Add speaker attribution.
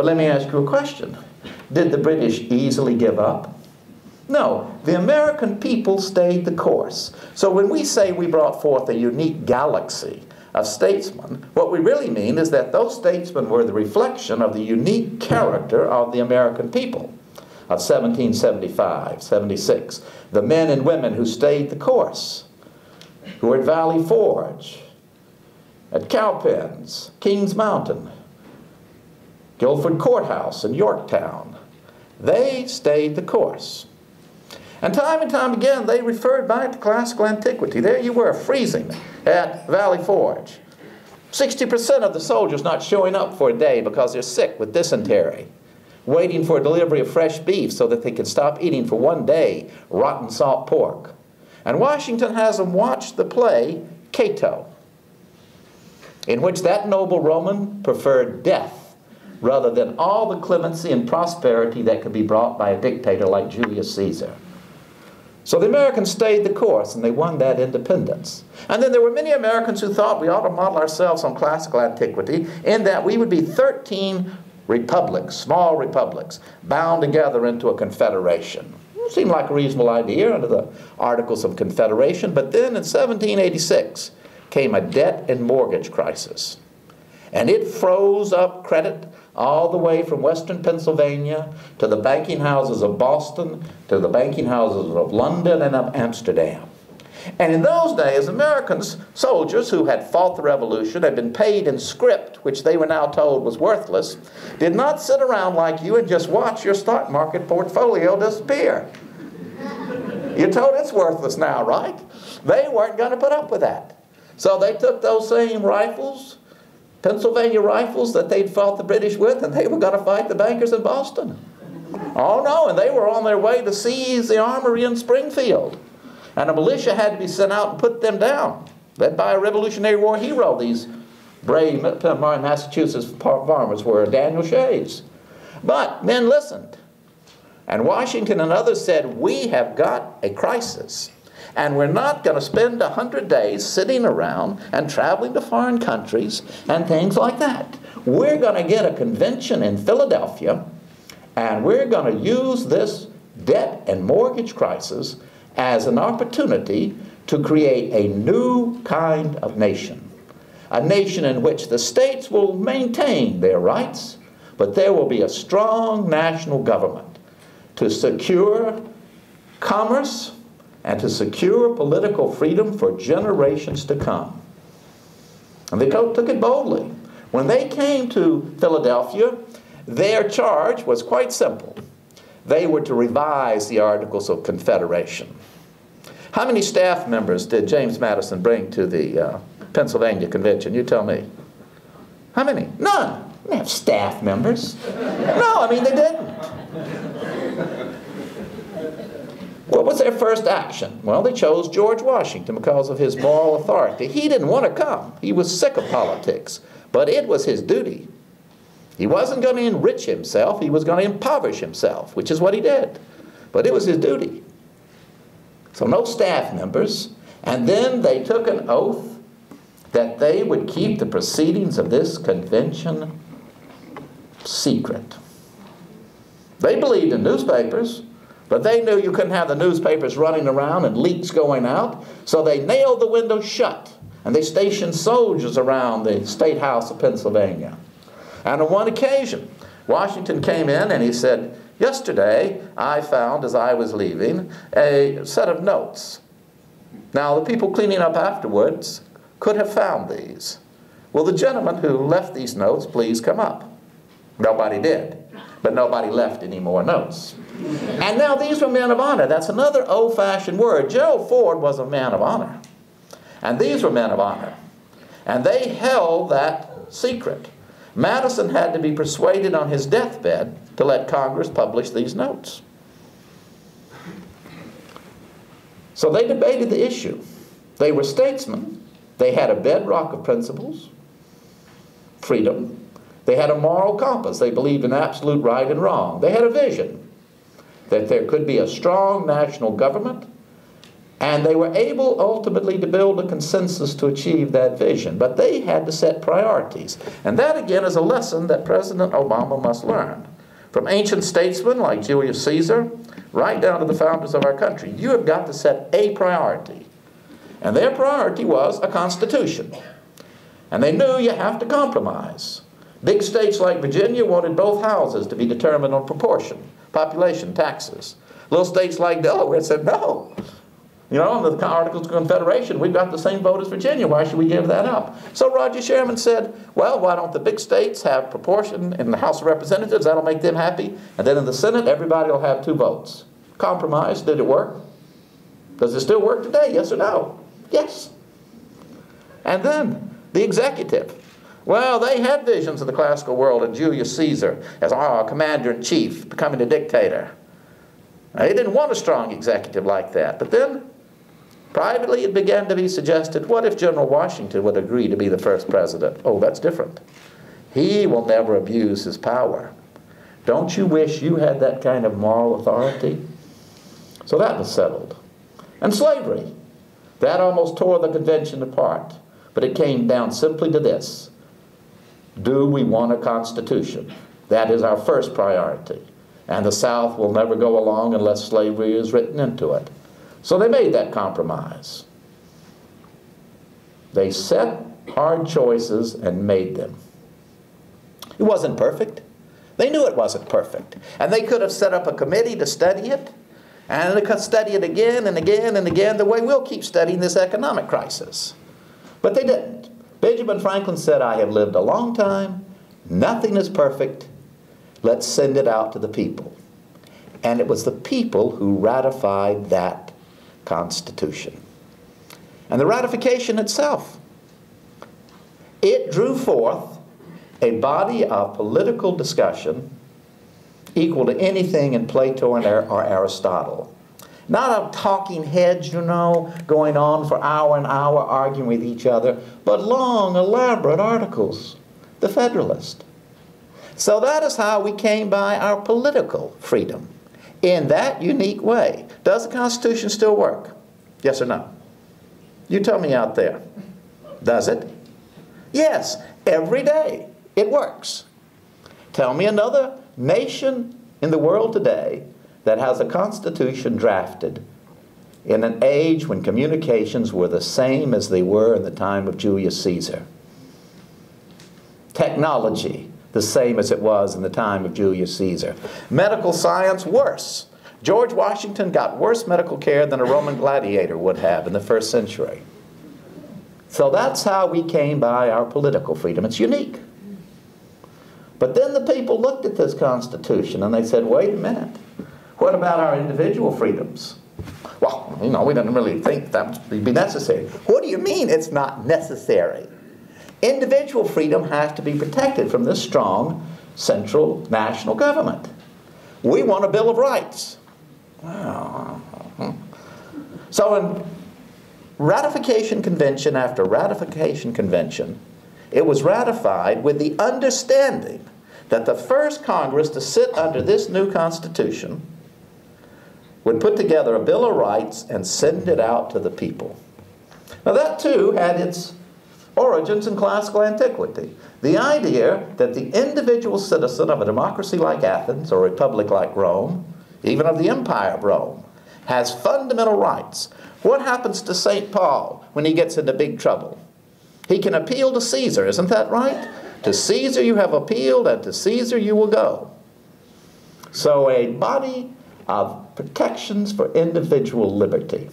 Speaker 1: But let me ask you a question. Did the British easily give up? No, the American people stayed the course. So when we say we brought forth a unique galaxy of statesmen, what we really mean is that those statesmen were the reflection of the unique character of the American people of 1775, 76. The men and women who stayed the course, who were at Valley Forge, at Cowpens, Kings Mountain, Guilford Courthouse in Yorktown. They stayed the course. And time again, they referred back to classical antiquity. There you were, freezing at Valley Forge. 60% of the soldiers not showing up for a day because they're sick with dysentery, waiting for a delivery of fresh beef so that they can stop eating for one day rotten salt pork. And Washington has them watch the play Cato, in which that noble Roman preferred death rather than all the clemency and prosperity that could be brought by a dictator like Julius Caesar. So the Americans stayed the course, and they won that independence. And then there were many Americans who thought we ought to model ourselves on classical antiquity in that we would be 13 republics, small republics, bound together into a confederation. It seemed like a reasonable idea under the Articles of Confederation, but then in 1786 came a debt and mortgage crisis. And it froze up credit all the way from western Pennsylvania to the banking houses of Boston, to the banking houses of London and of Amsterdam. And in those days, Americans, soldiers who had fought the revolution, had been paid in script, which they were now told was worthless, did not sit around like you and just watch your stock market portfolio disappear. You're told it's worthless now, right? They weren't going to put up with that. So they took those same rifles, Pennsylvania rifles that they'd fought the British with, and they were going to fight the bankers in Boston. Oh no, and they were on their way to seize the armory in Springfield. And a militia had to be sent out and put them down, led by a Revolutionary War hero. These brave Massachusetts farmers were Daniel Shays. But men listened. And Washington and others said, we have got a crisis. And we're not going to spend 100 days sitting around and traveling to foreign countries and things like that. We're going to get a convention in Philadelphia, and we're going to use this debt and mortgage crisis as an opportunity to create a new kind of nation. A nation in which the states will maintain their rights, but there will be a strong national government to secure commerce and to secure political freedom for generations to come. And they took it boldly. When they came to Philadelphia, their charge was quite simple. They were to revise the Articles of Confederation. How many staff members did James Madison bring to the Pennsylvania Convention? You tell me. How many? None. They didn't have staff members. No, I mean, they didn't. What was their first action? Well, they chose George Washington because of his moral authority. He didn't want to come. He was sick of politics. But it was his duty. He wasn't going to enrich himself. He was going to impoverish himself, which is what he did. But it was his duty. So no staff members. And then they took an oath that they would keep the proceedings of this convention secret. They believed in newspapers, but they knew you couldn't have the newspapers running around and leaks going out, so they nailed the windows shut, and they stationed soldiers around the State House of Pennsylvania. And on one occasion, Washington came in and he said, yesterday I found, as I was leaving, a set of notes. Now, the people cleaning up afterwards could have found these. Will the gentleman who left these notes please come up? Nobody did, but nobody left any more notes. And now these were men of honor. That's another old-fashioned word. Gerald Ford was a man of honor. And these were men of honor. And they held that secret. Madison had to be persuaded on his deathbed to let Congress publish these notes. So they debated the issue. They were statesmen. They had a bedrock of principles, freedom. They had a moral compass. They believed in absolute right and wrong. They had a vision that there could be a strong national government And they were able ultimately to build a consensus to achieve that vision. But they had to set priorities. And that, again, is a lesson that President Obama must learn. From ancient statesmen like Julius Caesar, right down to the founders of our country, you have got to set a priority. And their priority was a constitution. And they knew you have to compromise. Big states like Virginia wanted both houses to be determined on proportion, population, taxes. Little states like Delaware said, no. You know, in the Articles of Confederation, we've got the same vote as Virginia. Why should we give that up? So Roger Sherman said, well, why don't the big states have proportion in the House of Representatives? That'll make them happy. And then in the Senate, everybody will have 2 votes. Compromise. Did it work? Does it still work today? Yes or no? Yes. And then the executive. Well, they had visions of the classical world and Julius Caesar as commander-in-chief, becoming a dictator. Now, they didn't want a strong executive like that. But then, privately, it began to be suggested, what if General Washington would agree to be the first president? Oh, that's different. He will never abuse his power. Don't you wish you had that kind of moral authority? So that was settled. And slavery. That almost tore the convention apart. But it came down simply to this. Do we want a constitution? That is our first priority. And the South will never go along unless slavery is written into it. So they made that compromise. They set hard choices and made them. It wasn't perfect. They knew it wasn't perfect. And they could have set up a committee to study it, and they could study it again and again and again, the way we'll keep studying this economic crisis. But they didn't. Benjamin Franklin said, I have lived a long time. Nothing is perfect. Let's send it out to the people. And it was the people who ratified that Constitution. And the ratification itself, it drew forth a body of political discussion equal to anything in Plato or Aristotle. Not a talking heads, you know, going on for hour and hour arguing with each other, but long, elaborate articles. The Federalist. So that is how we came by our political freedom. In that unique way. Does the Constitution still work? Yes or no? You tell me out there. Does it? Yes. Every day it works. Tell me another nation in the world today that has a constitution drafted in an age when communications were the same as they were in the time of Julius Caesar. Technology, the same as it was in the time of Julius Caesar. Medical science, worse. George Washington got worse medical care than a Roman gladiator would have in the 1st century. So that's how we came by our political freedom. It's unique. But then the people looked at this Constitution and they said, wait a minute. What about our individual freedoms? Well, you know, we didn't really think that would be necessary. What do you mean it's not necessary? Individual freedom has to be protected from this strong central national government. We want a Bill of Rights. So in ratification convention after ratification convention, it was ratified with the understanding that the first Congress to sit under this new Constitution would put together a Bill of Rights and send it out to the people. Now that too had its origins in classical antiquity. The idea that the individual citizen of a democracy like Athens or a republic like Rome, even of the Empire of Rome, has fundamental rights. What happens to St. Paul when he gets into big trouble? He can appeal to Caesar, isn't that right? To Caesar you have appealed, and to Caesar you will go. So a body of protections for individual liberty.